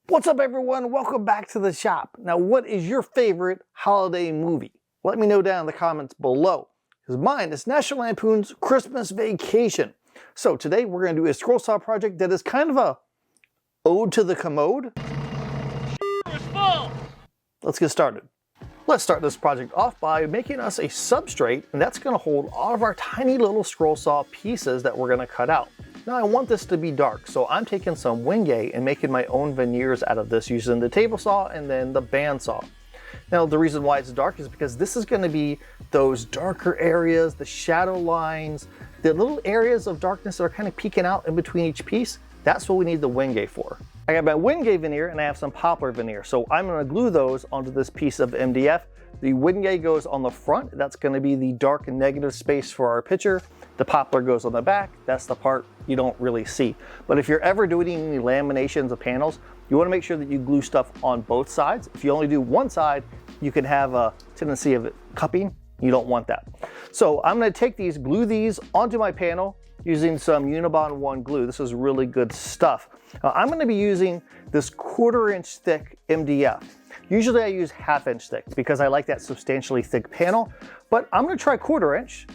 What's up everyone? Welcome back to the shop. Now what is your favorite holiday movie? Let me know down in the comments below. Because mine is National Lampoon's Christmas Vacation. So today we're going to do a scroll saw project that is kind of a ode to the Commode. Let's get started. Let's start this project off by making us a substrate, and that's going to hold all of our tiny little scroll saw pieces that we're going to cut out. Now I want this to be dark, so I'm taking some Wingate and making my own veneers out of this using the table saw and then the bandsaw. Now the reason why it's dark is because this is going to be those darker areas, the shadow lines, the little areas of darkness that are kind of peeking out in between each piece. That's what we need the Wingate for. I got my Wingate veneer and I have some poplar veneer, so I'm going to glue those onto this piece of MDF. The Wingate goes on the front, that's going to be the dark negative space for our picture. The poplar goes on the back, that's the part you don't really see. But if you're ever doing any laminations of panels, you want to make sure that you glue stuff on both sides. If you only do one side, you can have a tendency of it cupping. You don't want that. So I'm going to take these, glue these onto my panel using some Unibond 1 glue. This is really good stuff. I'm going to be using this 1/4 inch thick MDF. Usually I use 1/2 inch thick because I like that substantially thick panel, but I'm going to try 1/4 inch.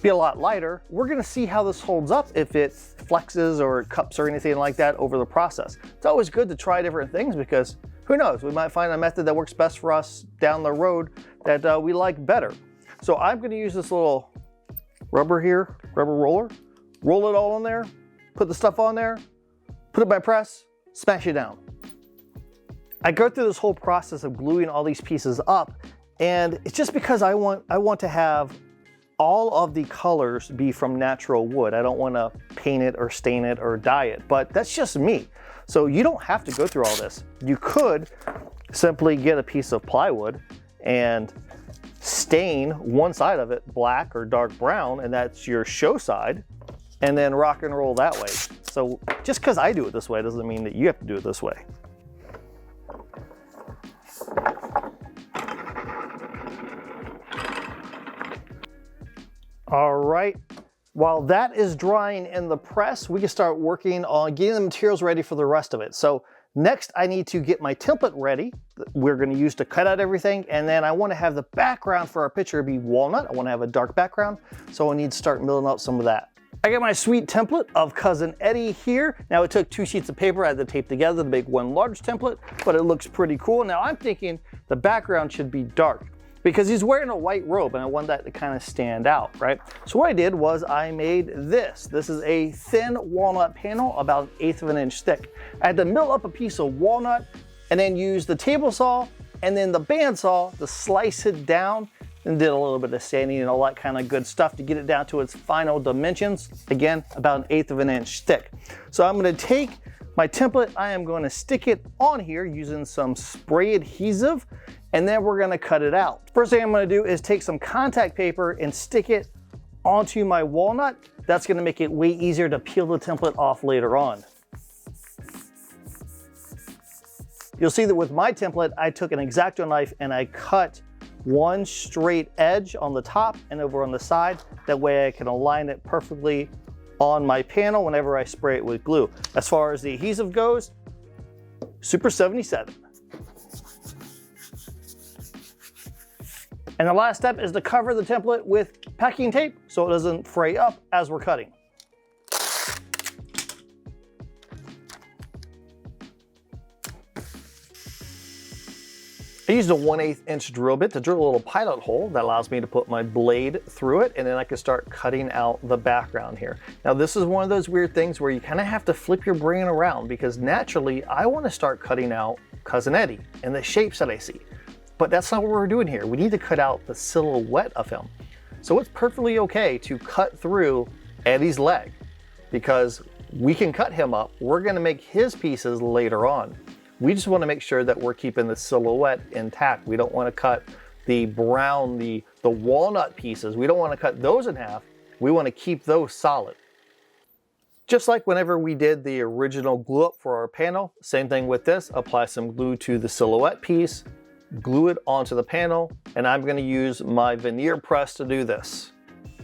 Be a lot lighter. We're going to see how this holds up, if it flexes or cups or anything like that over the process. It's always good to try different things because who knows, we might find a method that works best for us down the road that we like better. So I'm going to use this little rubber roller, roll it all in there, put the stuff on there, put it by press, smash it down. I go through this whole process of gluing all these pieces up, and it's just because I want to have all of the colors be from natural wood. I don't want to paint it or stain it or dye it, but that's just me. So you don't have to go through all this. You could simply get a piece of plywood and stain one side of it black or dark brown, and that's your show side, and then rock and roll that way. So just because I do it this way doesn't mean that you have to do it this way. All right, while that is drying in the press, we can start working on getting the materials ready for the rest of it. So next I need to get my template ready that we're going to use to cut out everything, and then I want to have the background for our picture be walnut. I want to have a dark background, so I need to start milling out some of that. I got my sweet template of Cousin Eddie here. Now it took 2 sheets of paper I had to tape together to make one large template, but it looks pretty cool. Now I'm thinking the background should be dark, because he's wearing a white robe and I want that to kind of stand out, right? So what I did was I made this. This is a thin walnut panel, about 1/8 of an inch thick. I had to mill up a piece of walnut and then use the table saw and then the bandsaw to slice it down, and did a little bit of sanding and all that kind of good stuff to get it down to its final dimensions. Again, about 1/8 of an inch thick. So I'm going to take my template, I am going to stick it on here using some spray adhesive, and then we're going to cut it out. First thing I'm going to do is take some contact paper and stick it onto my walnut. That's going to make it way easier to peel the template off later on. You'll see that with my template, I took an X-Acto knife and I cut one straight edge on the top and over on the side. That way I can align it perfectly on my panel whenever I spray it with glue. As far as the adhesive goes, Super 77. And the last step is to cover the template with packing tape so it doesn't fray up as we're cutting. I used a 1/8 inch drill bit to drill a little pilot hole that allows me to put my blade through it, and then I can start cutting out the background here. Now this is one of those weird things where you kind of have to flip your brain around, because naturally I want to start cutting out Cousin Eddie and the shapes that I see. But that's not what we're doing here. We need to cut out the silhouette of him. So it's perfectly okay to cut through Eddie's leg, because we can cut him up. We're going to make his pieces later on. We just want to make sure that we're keeping the silhouette intact. We don't want to cut the brown, the walnut pieces. We don't want to cut those in half. We want to keep those solid. Just like whenever we did the original glue up for our panel, same thing with this. Apply some glue to the silhouette piece, glue it onto the panel, and I'm going to use my veneer press to do this.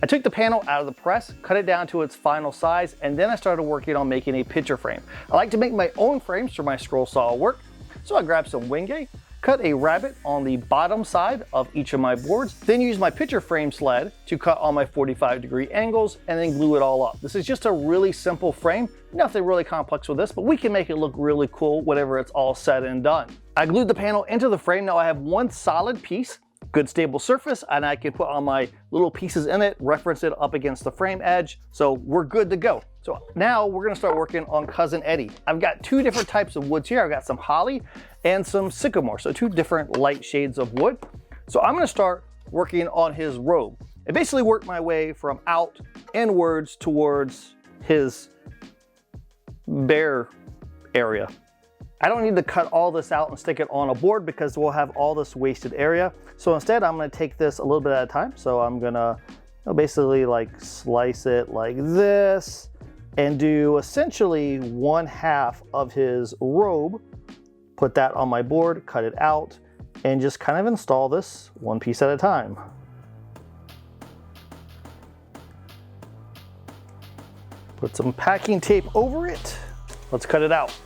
I took the panel out of the press, cut it down to its final size, and then I started working on making a picture frame. I like to make my own frames for my scroll saw work, So I grabbed some Wingate, cut a rabbet on the bottom side of each of my boards, then use my picture frame sled to cut all my 45-degree angles and then glue it all up. This is just a really simple frame, nothing really complex with this, but we can make it look really cool whenever it's all said and done. I glued the panel into the frame. Now I have one solid piece, good stable surface, and I can put all my little pieces in it, reference it up against the frame edge, so we're good to go. So now we're gonna start working on Cousin Eddie. I've got two different types of woods here. I've got some holly and some sycamore, so two different light shades of wood. So I'm gonna start working on his robe. I basically work my way from out inwards towards his bare area. I don't need to cut all this out and stick it on a board because we'll have all this wasted area. So instead, I'm gonna take this a little bit at a time. So I'm gonna basically like slice it like this and do essentially 1/2 of his robe, put that on my board, cut it out, and just kind of install this one piece at a time. Put some packing tape over it. Let's cut it out.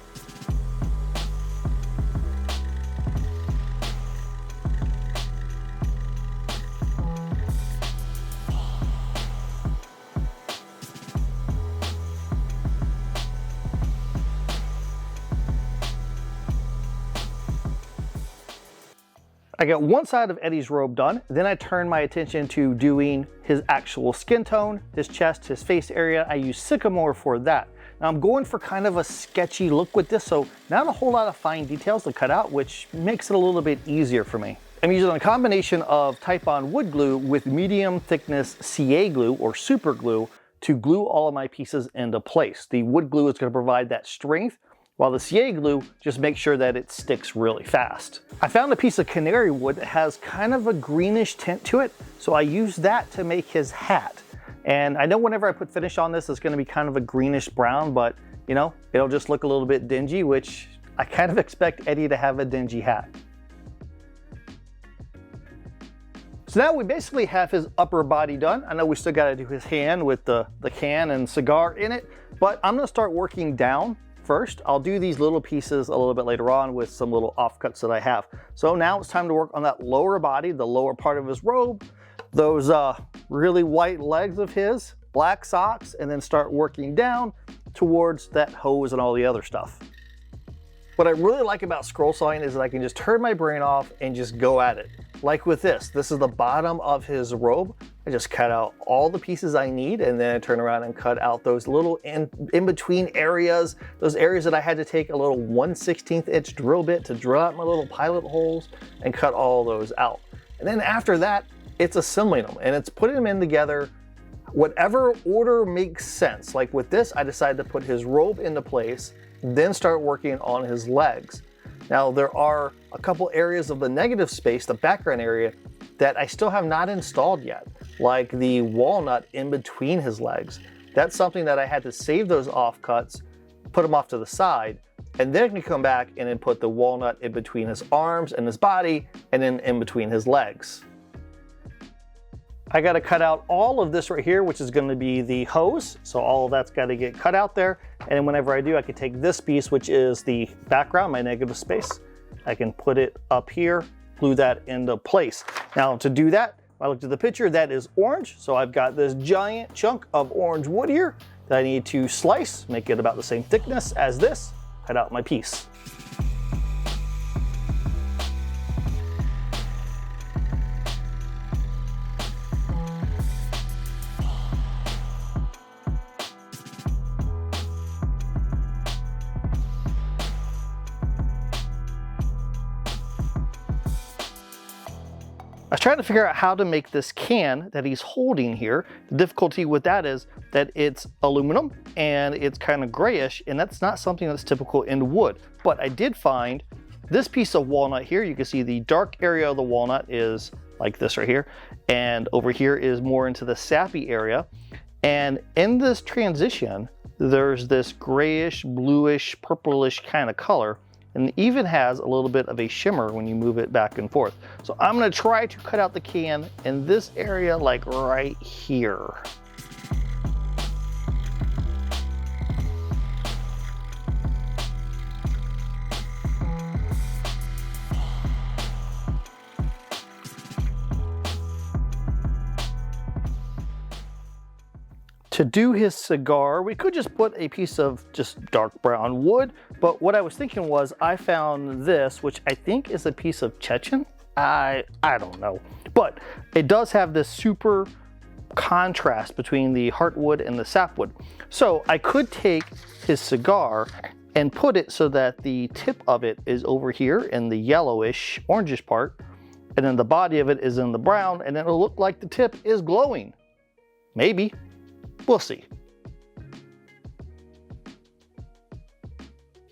I got one side of Eddie's robe done, then I turned my attention to doing his actual skin tone, his chest, his face area. I use sycamore for that. Now I'm going for kind of a sketchy look with this, so not a whole lot of fine details to cut out, which makes it a little bit easier for me. I'm using a combination of Titebond wood glue with medium thickness CA glue or super glue to glue all of my pieces into place. The wood glue is going to provide that strength, while the CA glue just makes sure that it sticks really fast. I found a piece of canary wood that has kind of a greenish tint to it, so I used that to make his hat. And I know whenever I put finish on this, it's gonna be kind of a greenish brown, but you know, it'll just look a little bit dingy, which I kind of expect Eddie to have a dingy hat. So now we basically have his upper body done. I know we still gotta do his hand with the can and cigar in it, but I'm gonna start working down first. I'll do these little pieces a little bit later on with some little offcuts that I have. So now it's time to work on that lower body, the lower part of his robe, those really white legs of his, black socks, and then start working down towards that hose and all the other stuff. What I really like about scroll sawing is that I can just turn my brain off and just go at it. Like with this is the bottom of his robe. I just cut out all the pieces I need and then I turn around and cut out those little in-between areas, those areas that I had to take a little 1/16 inch drill bit to drill out my little pilot holes and cut all those out. And then after that, it's assembling them and it's putting them in together, whatever order makes sense. Like with this, I decided to put his robe into place, then start working on his legs. Now there are a couple areas of the negative space, the background area, that I still have not installed yet, like the walnut in between his legs. That's something that I had to save those offcuts, put them off to the side, and then I can come back and then put the walnut in between his arms and his body, and then in between his legs. I gotta cut out all of this right here, which is gonna be the hose. So all of that's gotta get cut out there. And whenever I do, I can take this piece, which is the background, my negative space. I can put it up here, glue that into place. Now to do that, I looked at the picture, that is orange. So I've got this giant chunk of orange wood here that I need to slice, make it about the same thickness as this, cut out my piece. I was trying to figure out how to make this can that he's holding here. The difficulty with that is that it's aluminum and it's kind of grayish, and that's not something that's typical in wood. But I did find this piece of walnut here. You can see the dark area of the walnut is like this right here, and over here is more into the sappy area. And in this transition, there's this grayish, bluish, purplish kind of color. And it even has a little bit of a shimmer when you move it back and forth. So I'm gonna try to cut out the can in this area, like right here. To do his cigar, we could just put a piece of just dark brown wood, but what I was thinking was I found this, which I think is a piece of Chechen. I don't know, but it does have this super contrast between the heartwood and the sapwood. So I could take his cigar and put it so that the tip of it is over here in the yellowish, orangish part, and then the body of it is in the brown, and it'll look like the tip is glowing. Maybe. We'll see.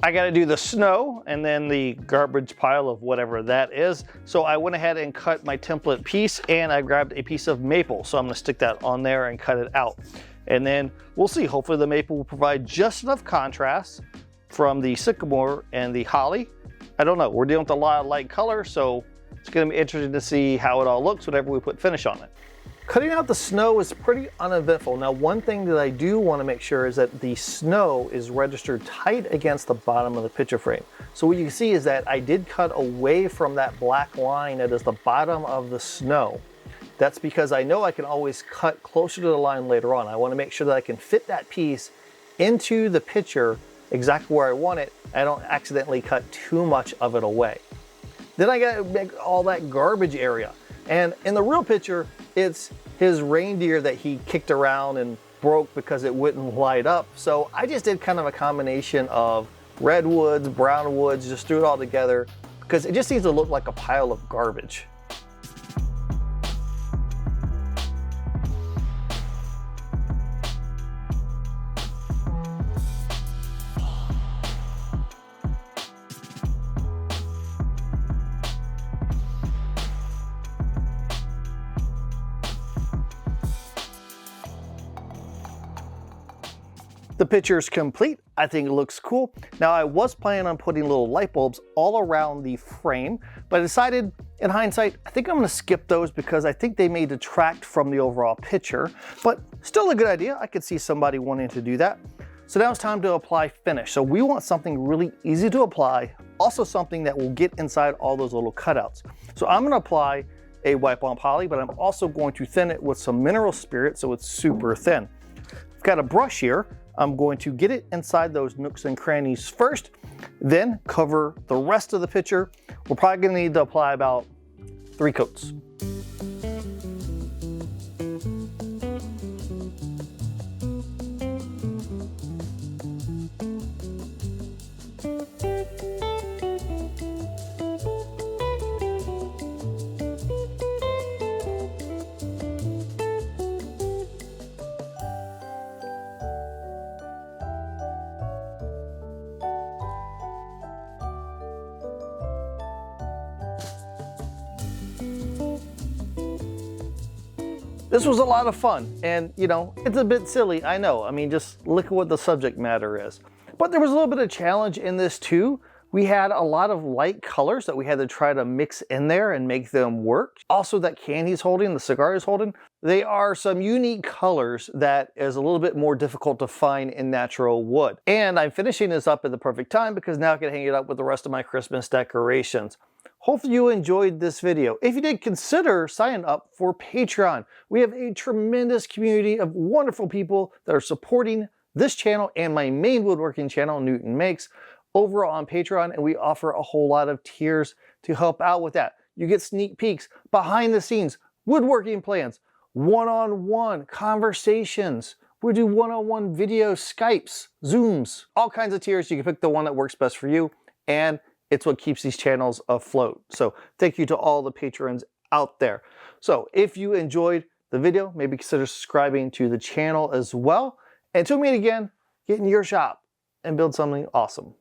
I gotta do the snow and then the garbage pile of whatever that is. So I went ahead and cut my template piece, and I grabbed a piece of maple. So I'm gonna stick that on there and cut it out. And then we'll see, hopefully the maple will provide just enough contrast from the sycamore and the holly. I don't know, we're dealing with a lot of light color, so it's gonna be interesting to see how it all looks whenever we put finish on it. Cutting out the snow is pretty uneventful. Now, one thing that I do want to make sure is that the snow is registered tight against the bottom of the picture frame. So what you can see is that I did cut away from that black line that is the bottom of the snow. That's because I know I can always cut closer to the line later on. I want to make sure that I can fit that piece into the picture exactly where I want it. I don't accidentally cut too much of it away. Then I got to make all that garbage area. And in the real picture, it's his reindeer that he kicked around and broke because it wouldn't light up. So I just did kind of a combination of red woods, brown woods, just threw it all together because it just needs to look like a pile of garbage. The picture is complete. I think it looks cool. Now, I was planning on putting little light bulbs all around the frame, but I decided in hindsight, I think I'm gonna skip those because I think they may detract from the overall picture, but still a good idea. I could see somebody wanting to do that. So now it's time to apply finish. So we want something really easy to apply, also something that will get inside all those little cutouts. So I'm gonna apply a wipe-on poly, but I'm also going to thin it with some mineral spirit so it's super thin. I've got a brush here. I'm going to get it inside those nooks and crannies first, then cover the rest of the picture. We're probably gonna need to apply about 3 coats. This was a lot of fun, and you know, it's a bit silly, I know. I mean, just look at what the subject matter is. But there was a little bit of challenge in this too. We had a lot of light colors that we had to try to mix in there and make them work. Also, that can he's holding, the cigar he's holding, they are some unique colors that is a little bit more difficult to find in natural wood. And I'm finishing this up at the perfect time because now I can hang it up with the rest of my Christmas decorations. Hopefully you enjoyed this video. If you did, consider signing up for Patreon. We have a tremendous community of wonderful people that are supporting this channel and my main woodworking channel, Newton Makes, over on Patreon, and we offer a whole lot of tiers to help out with that. You get sneak peeks, behind the scenes, woodworking plans, one-on-one conversations. We do one-on-one videos, Skypes, Zooms, all kinds of tiers. You can pick the one that works best for you, and it's what keeps these channels afloat. So thank you to all the patrons out there. So if you enjoyed the video, maybe consider subscribing to the channel as well. And until we meet again, get in your shop and build something awesome.